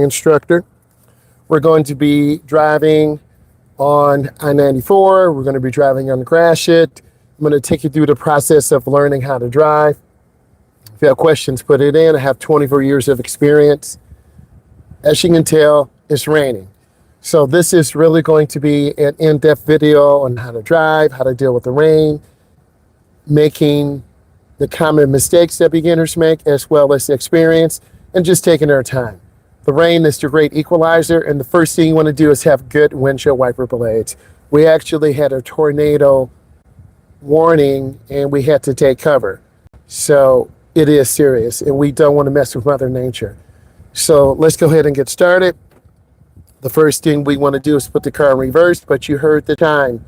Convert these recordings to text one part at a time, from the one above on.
Instructor. We're going to be driving on I-94. We're going to be driving on Gratiot. I'm going to take you through the process of learning how to drive. If you have questions, put it in. I have 24 years of experience. As you can tell, it's raining. So this is really going to be an in-depth video on how to drive, how to deal with the rain, making the common mistakes that beginners make, as well as the experience, and just taking our time. The rain is the great equalizer, and the first thing you want to do is have good windshield wiper blades. We actually had a tornado warning, and we had to take cover. So it is serious, and we don't want to mess with Mother Nature. So let's go ahead and get started. The first thing we want to do is put the car in reverse, but you heard the time.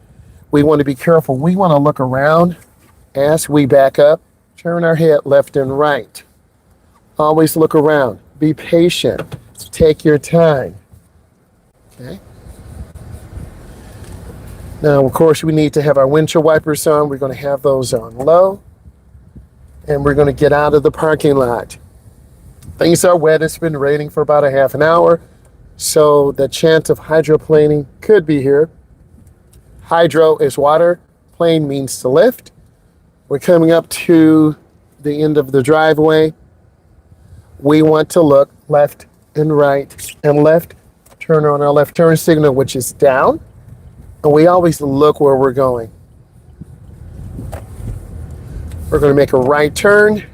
We want to be careful. We want to look around as we back up, turn our head left and right. Always look around. Be patient. Take your time. Okay. Now, of course, we need to have our windshield wipers on. We're going to have those on low. And we're going to get out of the parking lot. Things are wet. It's been raining for about a half an hour. So the chance of hydroplaning could be here. Hydro is water. Plane means to lift. We're coming up to the end of the driveway. We want to look left and right and left. Turn on our left turn signal, which is down. And we always look where we're going. We're going to make a right turn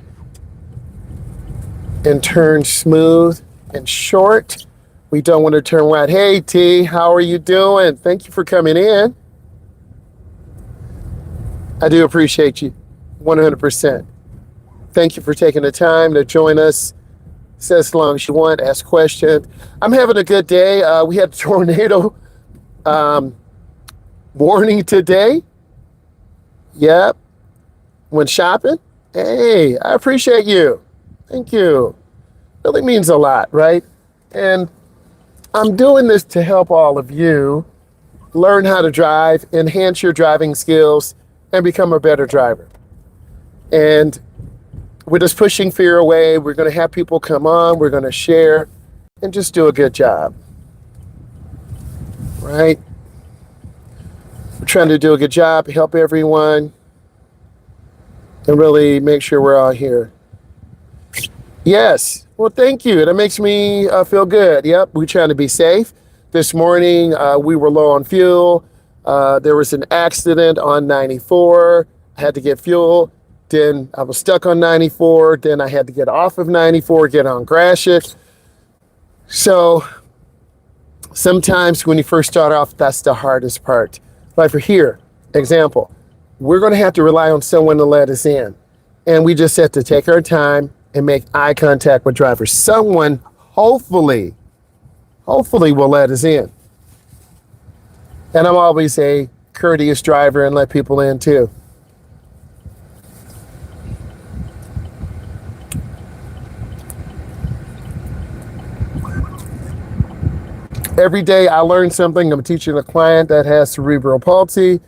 and turn smooth and short. We don't want to turn right. Hey, T, how are you doing? Thank you for coming in. I do appreciate you 100%. Thank you for taking the time to join us. Say as long as you want, ask questions. I'm having a good day. We had a tornado warning today. Yep. Went shopping. Hey, I appreciate you. Thank you. Really means a lot, right? And I'm doing this to help all of you learn how to drive, enhance your driving skills, and become a better driver. And we're just pushing fear away. We're going to have people come on. We're going to share and just do a good job. Right? We're trying to do a good job, help everyone, and really make sure we're all here. Yes. Well, thank you. That makes me feel good. Yep. We're trying to be safe. This morning, we were low on fuel. There was an accident on 94. I had to get fuel. Then I was stuck on 94. Then I had to get off of 94, get on Gratiot. So sometimes when you first start off, that's the hardest part. Like for here, example, we're going to have to rely on someone to let us in. And we just have to take our time and make eye contact with drivers. Someone hopefully will let us in. And I'm always a courteous driver and let people in too. Every day I learn something. I'm teaching a client that has cerebral palsy,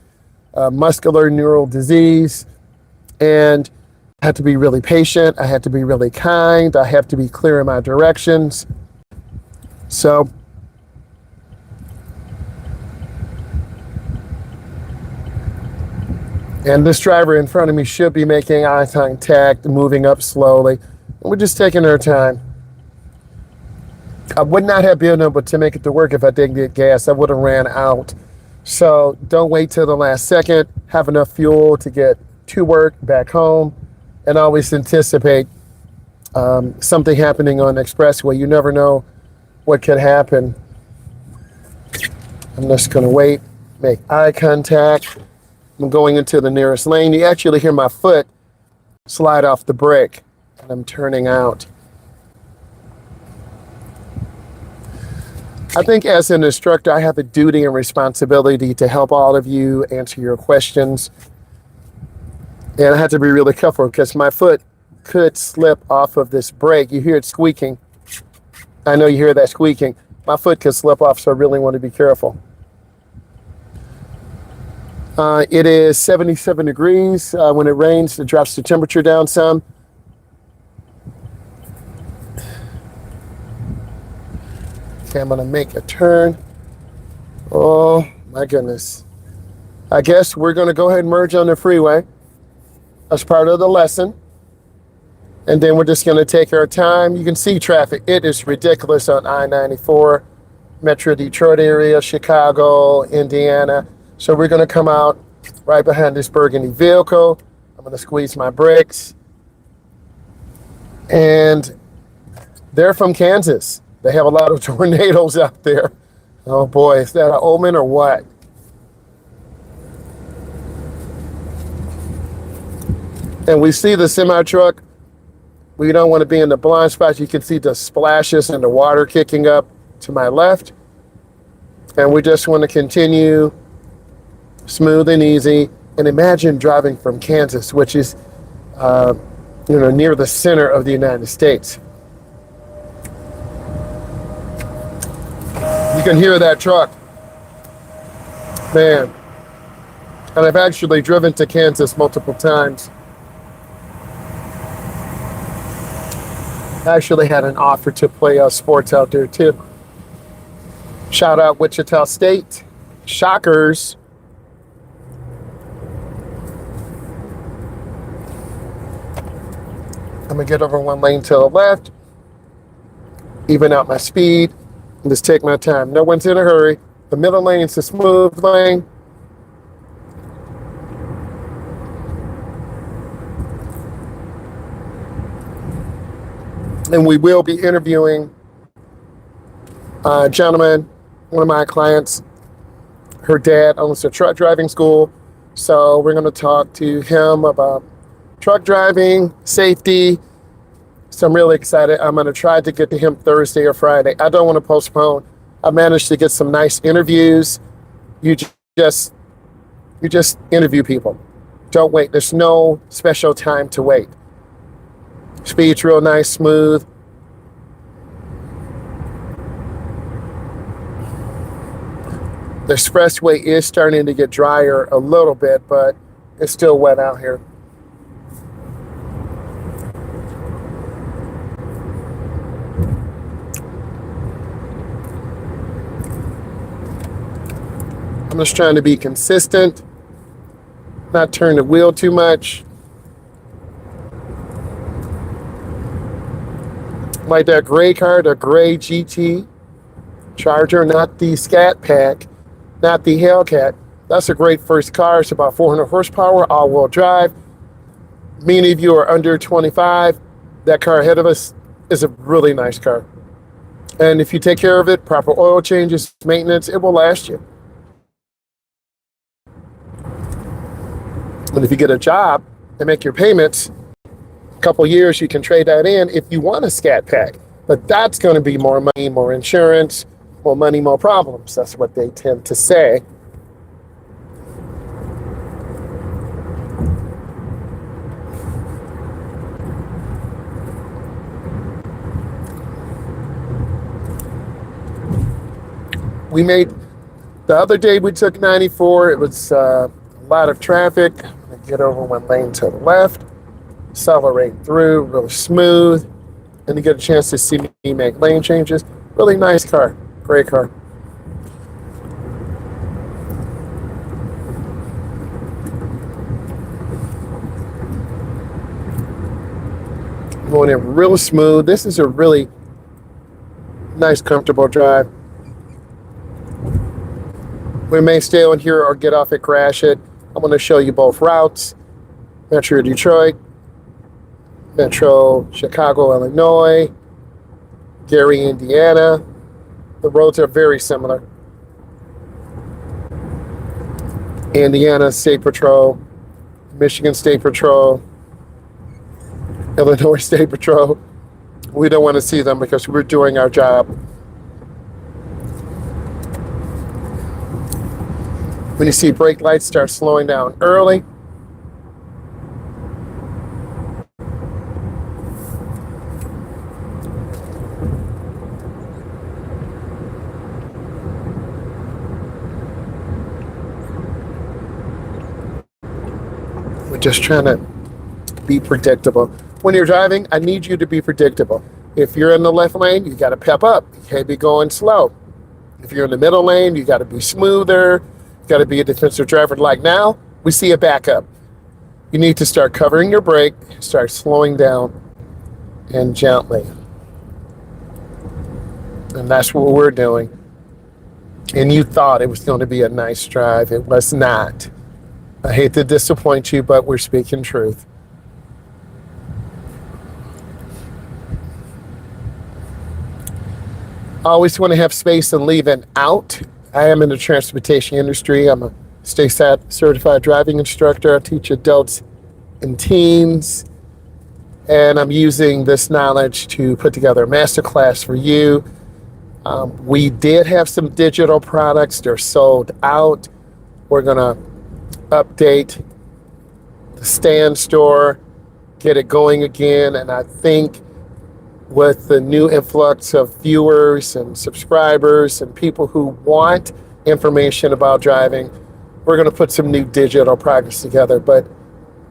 muscular neural disease, and I have to be really patient. I have to be really kind. I have to be clear in my directions. So and this driver in front of me should be making eye contact, moving up slowly. And we're just taking our time. I would not have been able to make it to work if I didn't get gas. I would have ran out. So don't wait till the last second. Have enough fuel to get to work, back home, and always anticipate something happening on the expressway. You never know what could happen. I'm just going to wait, make eye contact. I'm going into the nearest lane. You actually hear my foot slide off the brake, and I'm turning out. I think as an instructor, I have a duty and responsibility to help all of you answer your questions. And I have to be really careful because my foot could slip off of this brake. You hear it squeaking. I know you hear that squeaking. My foot could slip off, so I really want to be careful. It is 77 degrees. When it rains, it drops the temperature down some. Okay, I'm gonna make a turn. Oh my goodness. I guess we're gonna go ahead and merge on the freeway as part of the lesson. And then we're just gonna take our time. You can see traffic. It is ridiculous on I-94, Metro Detroit area, Chicago, Indiana. So we're gonna come out right behind this burgundy vehicle. I'm gonna squeeze my brakes. And they're from Kansas. They have a lot of tornadoes out there. Oh boy, is that an omen or what? And we see the semi truck. We don't want to be in the blind spot. You can see the splashes and the water kicking up to my left. And we just want to continue smooth and easy. And imagine driving from Kansas, which is near the center of the United States. You can hear that truck. Man. And I've actually driven to Kansas multiple times. I actually had an offer to play sports out there too. Shout out Wichita State. Shockers. I'm gonna get over one lane to the left, even out my speed, and just take my time. No one's in a hurry. The middle lane is a smooth lane. And we will be interviewing a gentleman, one of my clients. Her dad owns a truck driving school. So we're going to talk to him about truck driving, safety. So I'm really excited. I'm going to try to get to him Thursday or Friday. I don't want to postpone. I managed to get some nice interviews. You just interview people. Don't wait. There's no special time to wait. Speed's real nice, smooth. The expressway is starting to get drier a little bit, but it's still wet out here. I'm just trying to be consistent, not turn the wheel too much. Like that gray car, the gray GT Charger, not the Scat Pack, not the Hellcat. That's a great first car. It's about 400 horsepower, all-wheel drive. Many of you are under 25. That car ahead of us is a really nice car. And if you take care of it, proper oil changes, maintenance, it will last you. And if you get a job and make your payments, couple years you can trade that in if you want a Scat Pack, but that's going to be more money, more insurance, more money, more problems. That's what they tend to say. The other day we took 94. It was a lot of traffic. I'm going to get over one lane to the left. Accelerate through, really smooth, and you get a chance to see me make lane changes. Really nice car, great car. Going in real smooth. This is a really nice, comfortable drive. We may stay on here or get off at Gratiot. I'm going to show you both routes. Metro Detroit, Metro Chicago, Illinois, Gary, Indiana. The roads are very similar. Indiana State Patrol, Michigan State Patrol, Illinois State Patrol. We don't want to see them because we're doing our job. When you see brake lights, start slowing down early. We're just trying to be predictable. When you're driving, I need you to be predictable. If you're in the left lane, you got to pep up. You can't be going slow. If you're in the middle lane, you got to be smoother. You got to be a defensive driver. Like now, we see a backup. You need to start covering your brake, start slowing down and gently. And that's what we're doing. And you thought it was going to be a nice drive. It was not. I hate to disappoint you, but we're speaking truth. I always want to have space and leave an out. I am in the transportation industry. I'm a state certified driving instructor. I teach adults and teens. And I'm using this knowledge to put together a masterclass for you. We did have some digital products. They're sold out. We're going to update the stand store, get it going again. And I think with the new influx of viewers and subscribers and people who want information about driving, we're going to put some new digital products together. But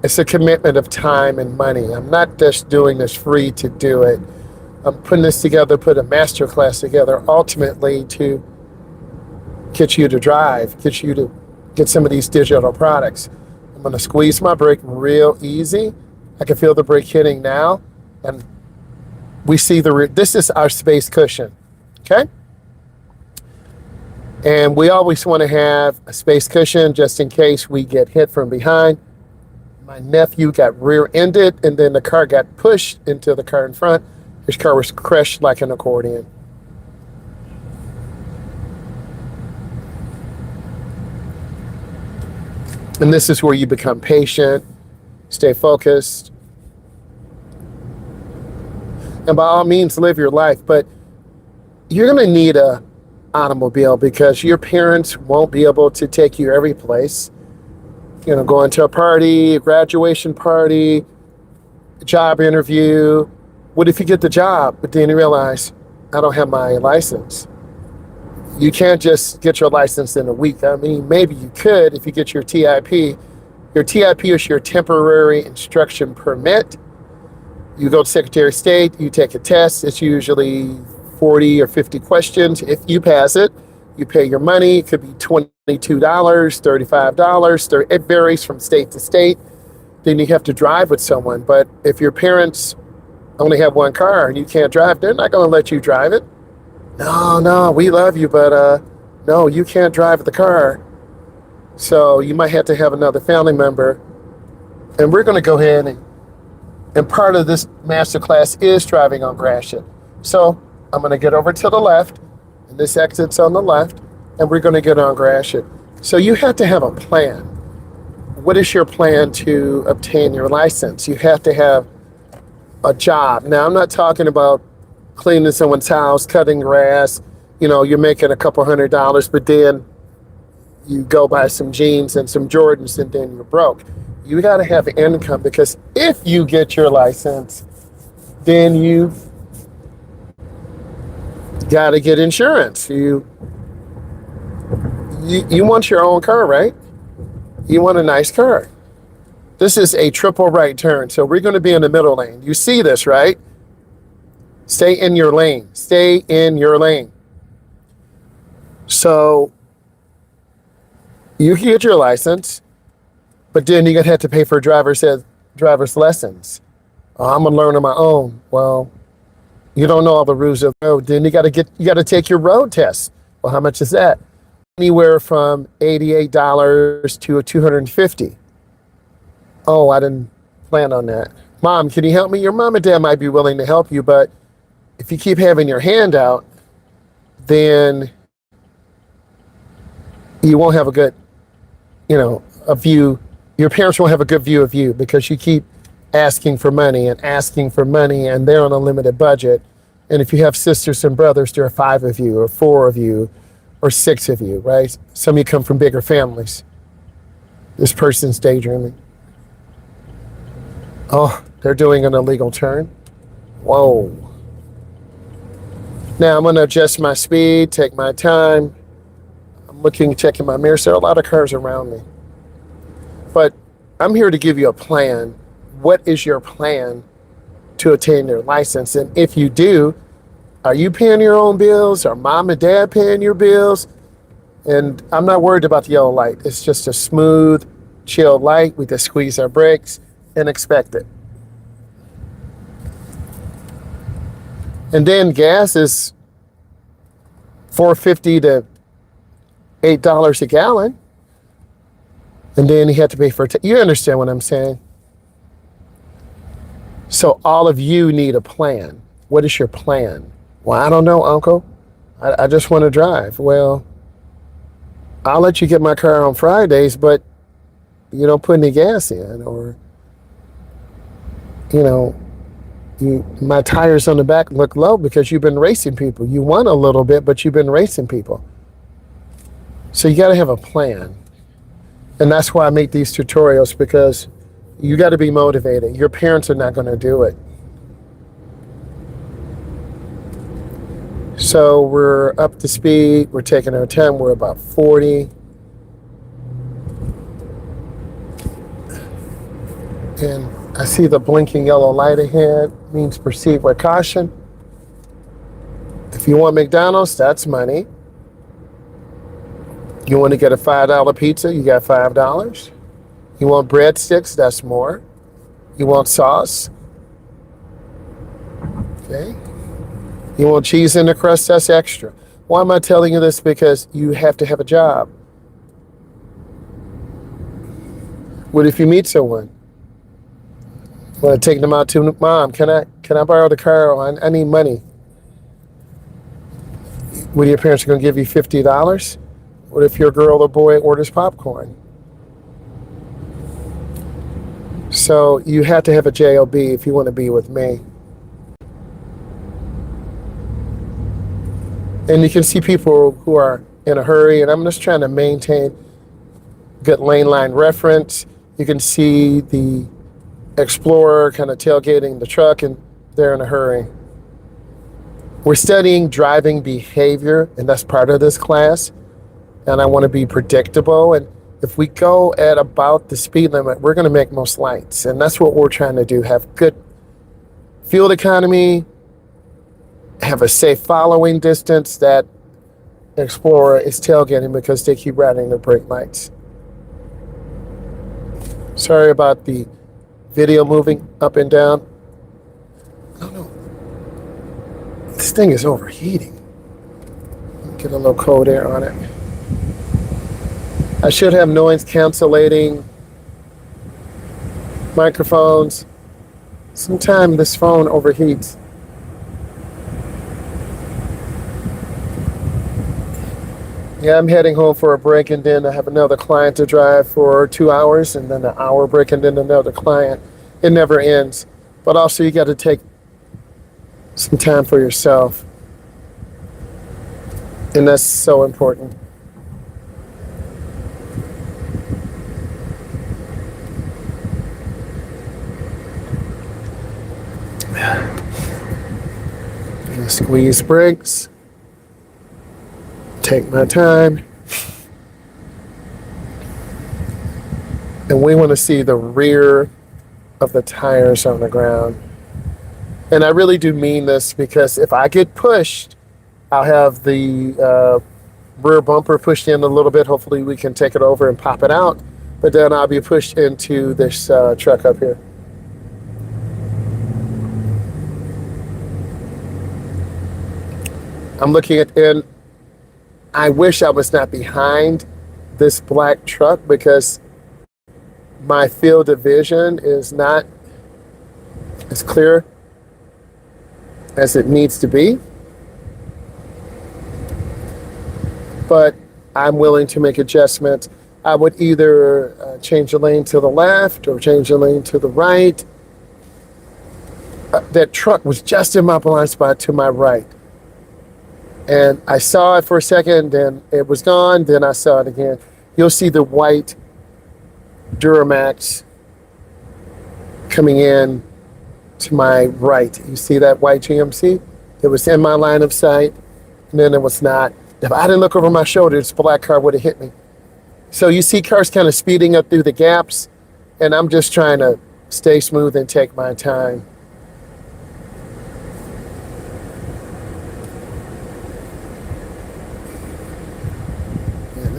it's a commitment of time and money. I'm not just doing this free to do it. I'm putting this together, put a masterclass together, ultimately to get you to drive, get you to get some of these digital products. I'm going to squeeze my brake real easy. I can feel the brake hitting now. And we see this is our space cushion, okay? And we always want to have a space cushion just in case we get hit from behind. My nephew got rear-ended, and then the car got pushed into the car in front. His car was crushed like an accordion. And this is where you become patient, stay focused, and by all means live your life. But you're going to need a automobile because your parents won't be able to take you every place. You know, going to a party, a graduation party, a job interview. What if you get the job, but then you realize, I don't have my license? You can't just get your license in a week. I mean, maybe you could if you get your TIP. Your TIP is your temporary instruction permit. You go to Secretary of State, you take a test. It's usually 40 or 50 questions. If you pass it, you pay your money. It could be $22, $35. It varies from state to state. Then you have to drive with someone. But if your parents only have one car and you can't drive, they're not going to let you drive it. No, we love you, but no, you can't drive the car. So you might have to have another family member. And we're going to go ahead and part of this masterclass is driving on Gratiot. So I'm going to get over to the left, and this exit's on the left, and we're going to get on Gratiot. So you have to have a plan. What is your plan to obtain your license? You have to have a job. Now, I'm not talking about cleaning someone's house, cutting grass. You know, you're making a couple $100, but then you go buy some jeans and some Jordans, and then you're broke. You got to have income, because if you get your license, then you got to get insurance. You want your own car, right? You want a nice car. This is a triple right turn, so we're going to be in the middle lane. You see this, right? Stay in your lane. Stay in your lane. So you can get your license, but then you're going to have to pay for driver's lessons. Oh, I'm going to learn on my own. Well, you don't know all the rules of the road. Then you got to take your road test. Well, how much is that? Anywhere from $88 to $250. Oh, I didn't plan on that. Mom, can you help me? Your mom and dad might be willing to help you, but if you keep having your hand out, then you won't have a good, a view. Your parents won't have a good view of you because you keep asking for money, and they're on a limited budget. And if you have sisters and brothers, there are 5 of you or 4 of you or 6 of you, right? Some of you come from bigger families. This person's daydreaming. Oh, they're doing an illegal turn. Whoa. Now I'm going to adjust my speed, take my time. I'm checking my mirrors. There are a lot of cars around me. But I'm here to give you a plan. What is your plan to attain their license. And if you do, are you paying your own bills? Are mom and dad paying your bills? And I'm not worried about the yellow light. It's just a smooth, chill light. We just squeeze our brakes and expect it. And then gas is $4.50 to $8 a gallon. And then you have to pay for it. You understand what I'm saying? So all of you need a plan. What is your plan? Well, I don't know, Uncle. I just want to drive. Well, I'll let you get my car on Fridays, but you don't put any gas in, or, my tires on the back look low because you've been racing people. You won a little bit, but you've been racing people. So you got to have a plan. And that's why I make these tutorials, because you got to be motivated. Your parents are not going to do it. So we're up to speed. We're taking our time. We're about 40. And I see the blinking yellow light ahead. Means proceed with caution. If you want McDonald's, that's money. You want to get a $5 pizza, you got $5. You want breadsticks, that's more. You want sauce. Okay. You want cheese in the crust, that's extra. Why am I telling you this? Because you have to have a job. What if you meet someone? Want to take them out to Mom? Can I borrow the car? I need money. What, your parents are going to give you $50? What if your girl or boy orders popcorn? So you have to have a job if you want to be with me. And you can see people who are in a hurry, and I'm just trying to maintain good lane line reference. You can see the Explorer kind of tailgating the truck, and they're in a hurry. We're studying driving behavior, and that's part of this class. And I want to be predictable. And if we go at about the speed limit, we're going to make most lights. And that's what we're trying to do. Have good fuel economy, have a safe following distance. That Explorer is tailgating because they keep running the brake lights. Sorry about the video moving up and down. I don't know. This thing is overheating. Get a little cold air on it. I should have noise cancellating microphones. Sometimes this phone overheats. Yeah, I'm heading home for a break, and then I have another client to drive for 2 hours, and then an hour break, and then another client. It never ends. But also you got to take some time for yourself. And that's so important. Squeeze brakes. Take my time. And we want to see the rear of the tires on the ground. And I really do mean this, because if I get pushed, I'll have the rear bumper pushed in a little bit. Hopefully we can take it over and pop it out. But then I'll be pushed into this truck up here. I'm looking at, and I wish I was not behind this black truck, because my field of vision is not as clear as it needs to be. But I'm willing to make adjustments. I would either change the lane to the left or change the lane to the right. That truck was just in my blind spot to my right. And I saw it for a second, then it was gone, then I saw it again. You'll see the white Duramax coming in to my right. You see that white GMC? It was in my line of sight, and then it was not. If I didn't look over my shoulder, this black car would have hit me. So you see cars kind of speeding up through the gaps, and I'm just trying to stay smooth and take my time.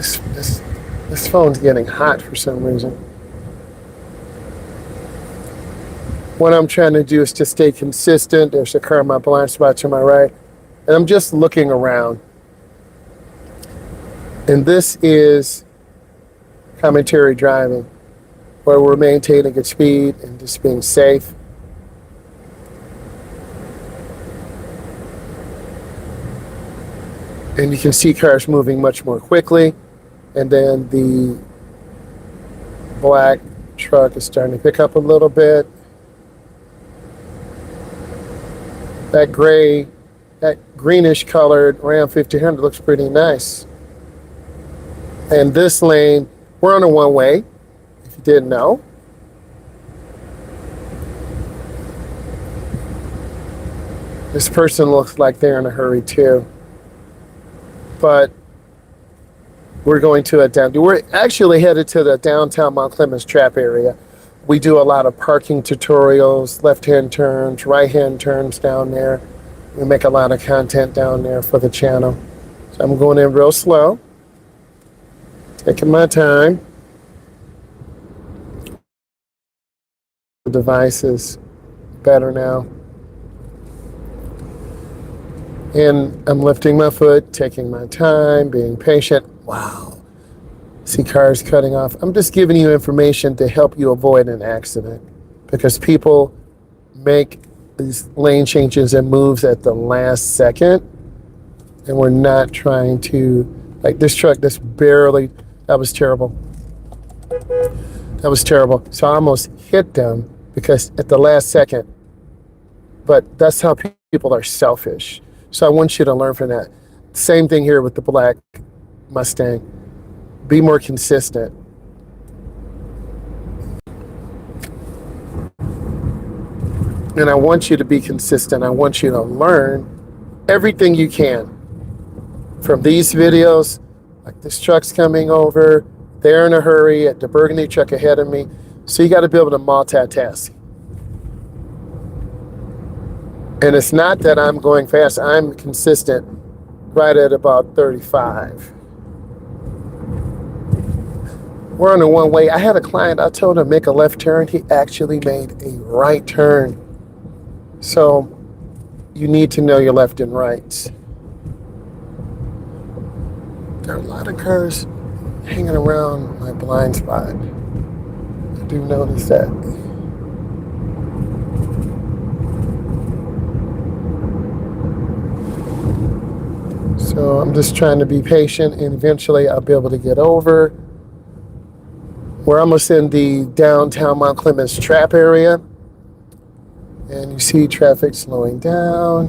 This phone's getting hot for some reason. What I'm trying to do is to stay consistent. There's a car in my blind spot to my right. And I'm just looking around. And this is commentary driving, where we're maintaining a speed and just being safe. And you can see cars moving much more quickly. And then the black truck is starting to pick up a little bit. That gray, that greenish colored Ram 1500 looks pretty nice. And this lane, we're on a one-way, if you didn't know. This person looks like they're in a hurry too. But we're going to we're actually headed to the downtown Mount Clemens Trap area. We do a lot of parking tutorials, left-hand turns, right-hand turns down there. We make a lot of content down there for the channel. So I'm going in real slow, taking my time. The device is better now. And I'm lifting my foot, taking my time, being patient. Wow. See cars cutting off. I'm just giving you information to help you avoid an accident, because people make these lane changes and moves at the last second, and we're not trying to, like this truck that's barely, that was terrible. That was terrible. So I almost hit them because at the last second, but that's how people are selfish. So I want you to learn from that. Same thing here with the black Mustang. Be more consistent. And I want you to be consistent. I want you to learn everything you can from these videos. Like this truck's coming over, they're in a hurry at the burgundy truck ahead of me. So you got to be able to multitask. And it's not that I'm going fast. I'm consistent right at about 35. We're on a one-way. I had a client, I told him make a left turn. He actually made a right turn. So you need to know your left and rights. There are a lot of cars hanging around my blind spot. I do notice that. So I'm just trying to be patient, and eventually I'll be able to get over. We're almost in the downtown Mount Clemens Trap area. And you see traffic slowing down.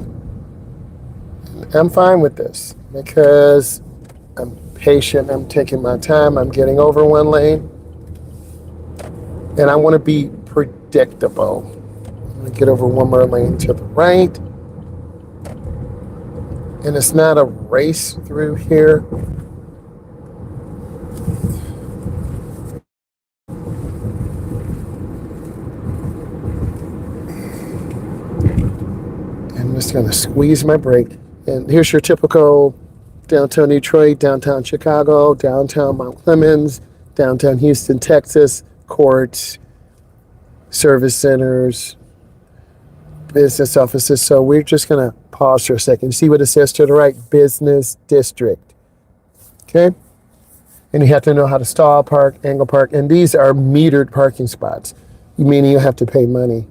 And I'm fine with this because I'm patient, I'm taking my time, I'm getting over one lane. And I want to be predictable. I'm going to get over one more lane to the right. And it's not a race through here. I'm just going to squeeze my brake. And here's your typical downtown Detroit, downtown Chicago, downtown Mount Clemens, downtown Houston, Texas, courts, service centers, business offices. So we're just going to pause for a second. See what it says to the right? Business district. Okay? And you have to know how to stall, park, angle park. And these are metered parking spots, meaning you have to pay money.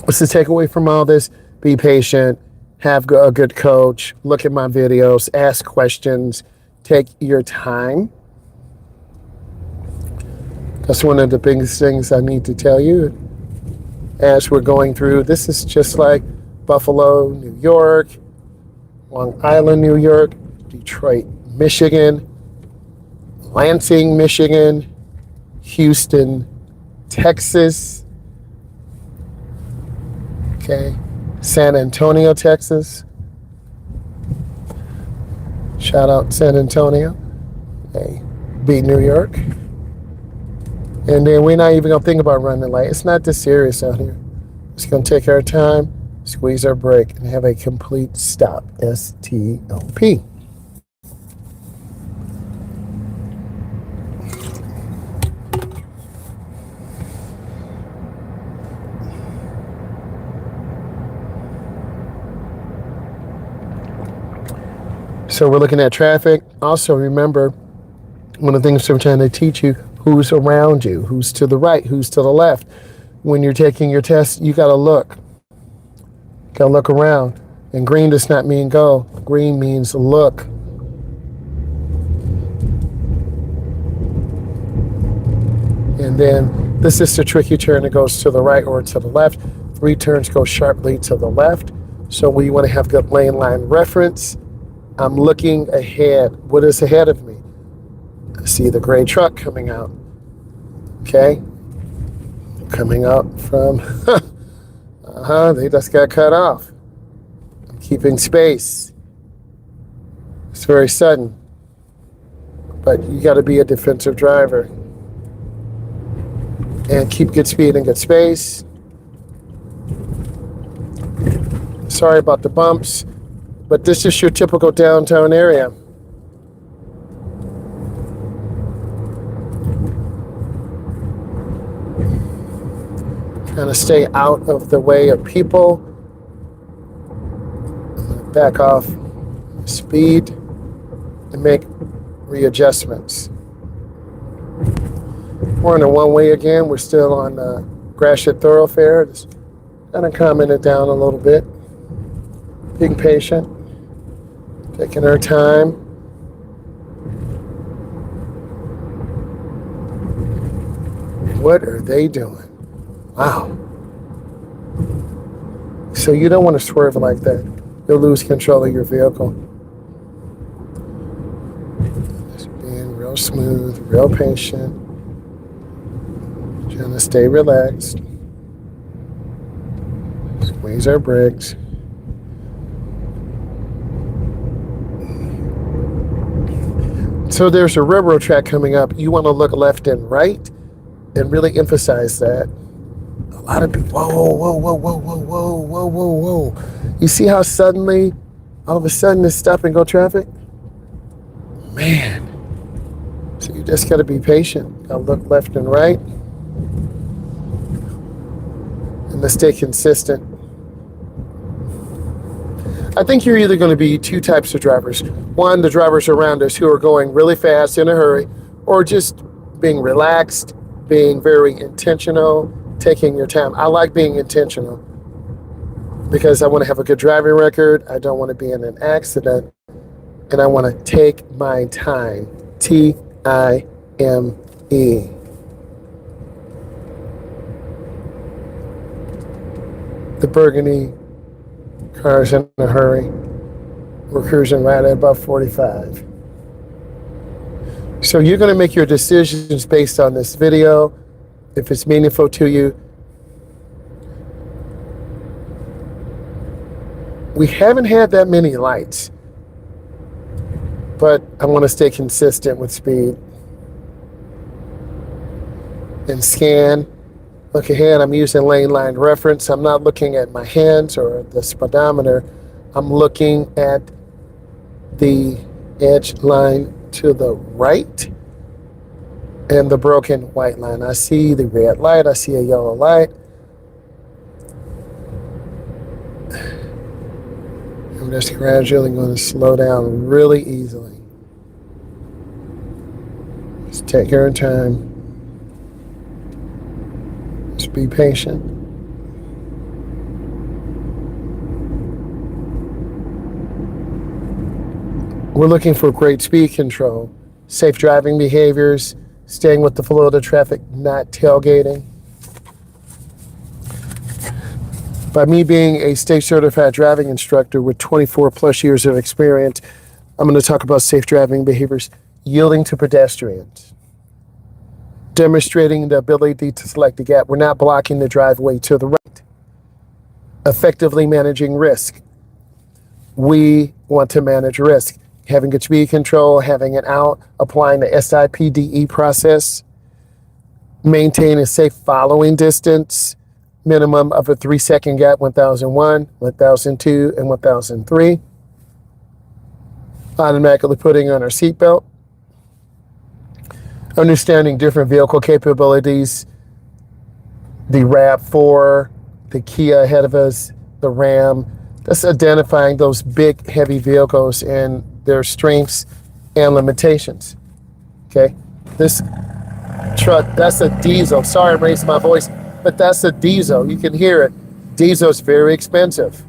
What's the takeaway from all this? Be patient, have a good coach, look at my videos, ask questions, take your time. That's one of the biggest things I need to tell you as we're going through. This is just like Buffalo, New York, Long Island, New York, Detroit, Michigan, Lansing, Michigan, Houston, Texas, okay, San Antonio, Texas. Shout out San Antonio. Okay, beat New York. And then we're not even gonna think about running late. It's not this serious out here. It's going to take our time, squeeze our brake, and have a complete stop. S-T-O-P. So we're looking at traffic. Also, remember, one of the things I'm trying to teach you, who's around you, who's to the right, who's to the left. When you're taking your test, you got to look. Got to look around. And green does not mean go. Green means look. And then this is the tricky turn that goes to the right or to the left. 3 turns go sharply to the left. So we want to have good lane line reference. I'm looking ahead. What is ahead of me? I see the gray truck coming out. Okay? Coming out from, they just got cut off. I'm keeping space. It's very sudden. But you got to be a defensive driver. And keep good speed and good space. Sorry about the bumps. But this is your typical downtown area. Trying to stay out of the way of people. Back off speed and make readjustments. We're in a one-way again. We're still on Gratiot thoroughfare. Just kind of calming it down a little bit. Being patient. Taking our time. What are they doing? Wow. So you don't want to swerve like that. You'll lose control of your vehicle. Just being real smooth, real patient. Trying to stay relaxed. Squeeze our brakes. So there's a railroad track coming up. You want to look left and right and really emphasize that. A lot of people, whoa, whoa, whoa, whoa, whoa, whoa, whoa, whoa, whoa. You see how suddenly, all of a sudden, it's stop and go traffic? Man. So you just got to be patient. Got to look left and right. And let's stay consistent. I think you're either going to be 2 types of drivers. One, the drivers around us who are going really fast in a hurry, or just being relaxed, being very intentional, taking your time. I like being intentional because I want to have a good driving record. I don't want to be in an accident, and I want to take my time. T-I-M-E. The burgundy car's in a hurry. We're cruising right at about 45. So you're going to make your decisions based on this video. If it's meaningful to you. We haven't had that many lights, but I want to stay consistent with speed. And scan. Look ahead, I'm using lane line reference. I'm not looking at my hands or the speedometer. I'm looking at the edge line to the right and the broken white line. I see the red light, I see a yellow light. I'm just gradually going to slow down really easily. Just take your time. Just be patient. We're looking for great speed control, safe driving behaviors, staying with the flow of the traffic, not tailgating. By me being a state certified driving instructor with 24 plus years of experience, I'm going to talk about safe driving behaviors, yielding to pedestrians, demonstrating the ability to select the gap. We're not blocking the driveway to the right. Effectively managing risk. We want to manage risk. Having good speed control, having it out, applying the SIPDE process, maintain a safe following distance, minimum of a 3-second gap, 1001, 1002, and 1003. Automatically putting on our seatbelt. Understanding different vehicle capabilities, the RAV4, the Kia ahead of us, the Ram. That's identifying those big, heavy vehicles and their strengths and limitations. Okay, this truck, that's a diesel. Sorry, I'm raising my voice, but that's a diesel. You can hear it. Diesel's very expensive.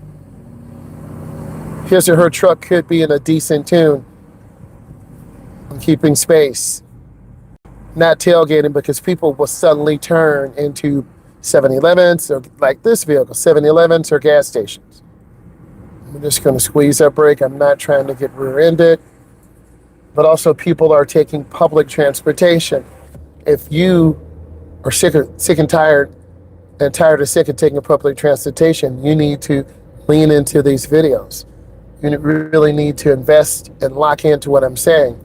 His or her truck could be in a decent tune. I'm keeping space. Not tailgating, because people will suddenly turn into 7-Elevens, or like this vehicle, 7-Elevens or gas stations. I'm just going to squeeze that brake. I'm not trying to get rear-ended. But also, people are taking public transportation. If you are sick and tired of taking public transportation, you need to lean into these videos. You really need to invest and lock into what I'm saying.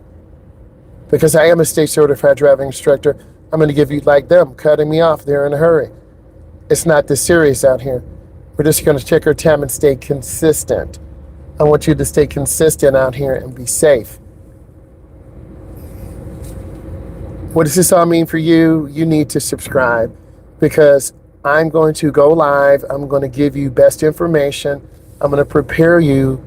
Because I am a state certified driving instructor, I'm going to give you like them, cutting me off. They're in a hurry. It's not this serious out here. We're just going to take our time and stay consistent. I want you to stay consistent out here and be safe. What does this all mean for you? You need to subscribe, because I'm going to go live. I'm going to give you best information. I'm going to prepare you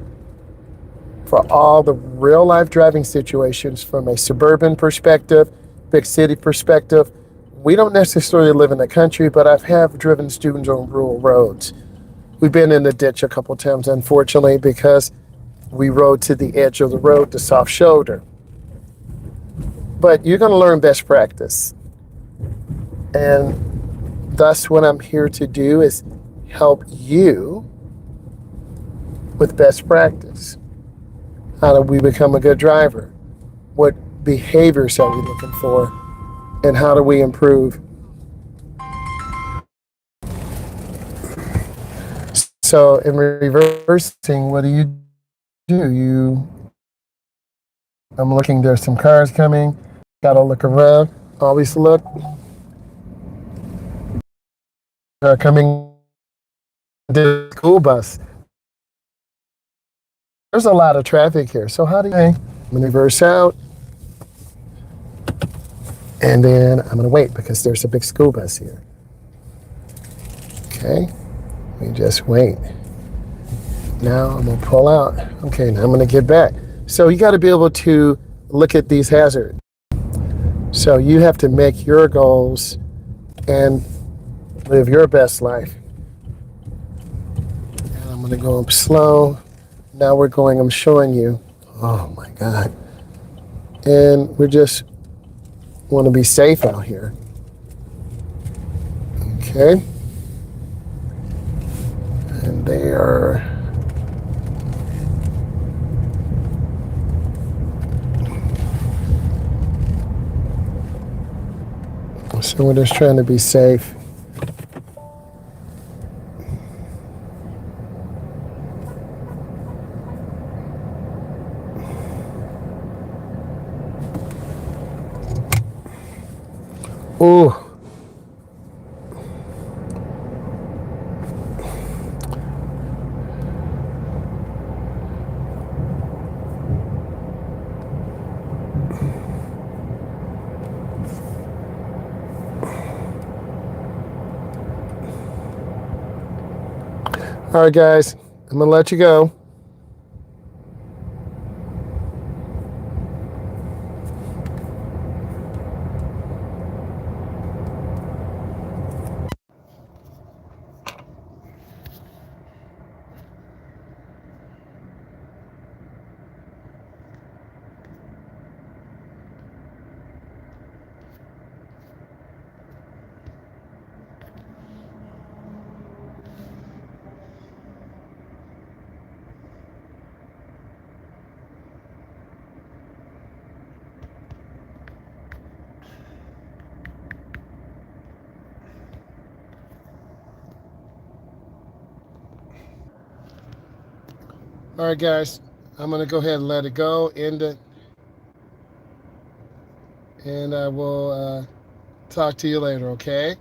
for all the real life driving situations from a suburban perspective, big city perspective. We don't necessarily live in the country, but I have driven students on rural roads. We've been in the ditch a couple times, unfortunately, because we rode to the edge of the road, the soft shoulder. But you're going to learn best practice. And thus what I'm here to do is help you with best practice. How do we become a good driver? What behaviors are we looking for? And how do we improve? So in reversing, what do? I'm looking, there's some cars coming. Gotta look around. Always look. They're coming to the school bus. There's a lot of traffic here. So how do you? I'm gonna reverse out. And then I'm gonna wait, because there's a big school bus here. Okay, we just wait. Now I'm gonna pull out. Okay, now I'm gonna get back. So you gotta be able to look at these hazards. So you have to make your goals and live your best life. And I'm gonna go up slow. Now we're going, I'm showing you. Oh my God. And we just want to be safe out here. Okay. And they are. So we're just trying to be safe. Ooh. All right, guys, I'm gonna let you go. All right, guys, I'm gonna go ahead and let it go, end it, and I will talk to you later, okay?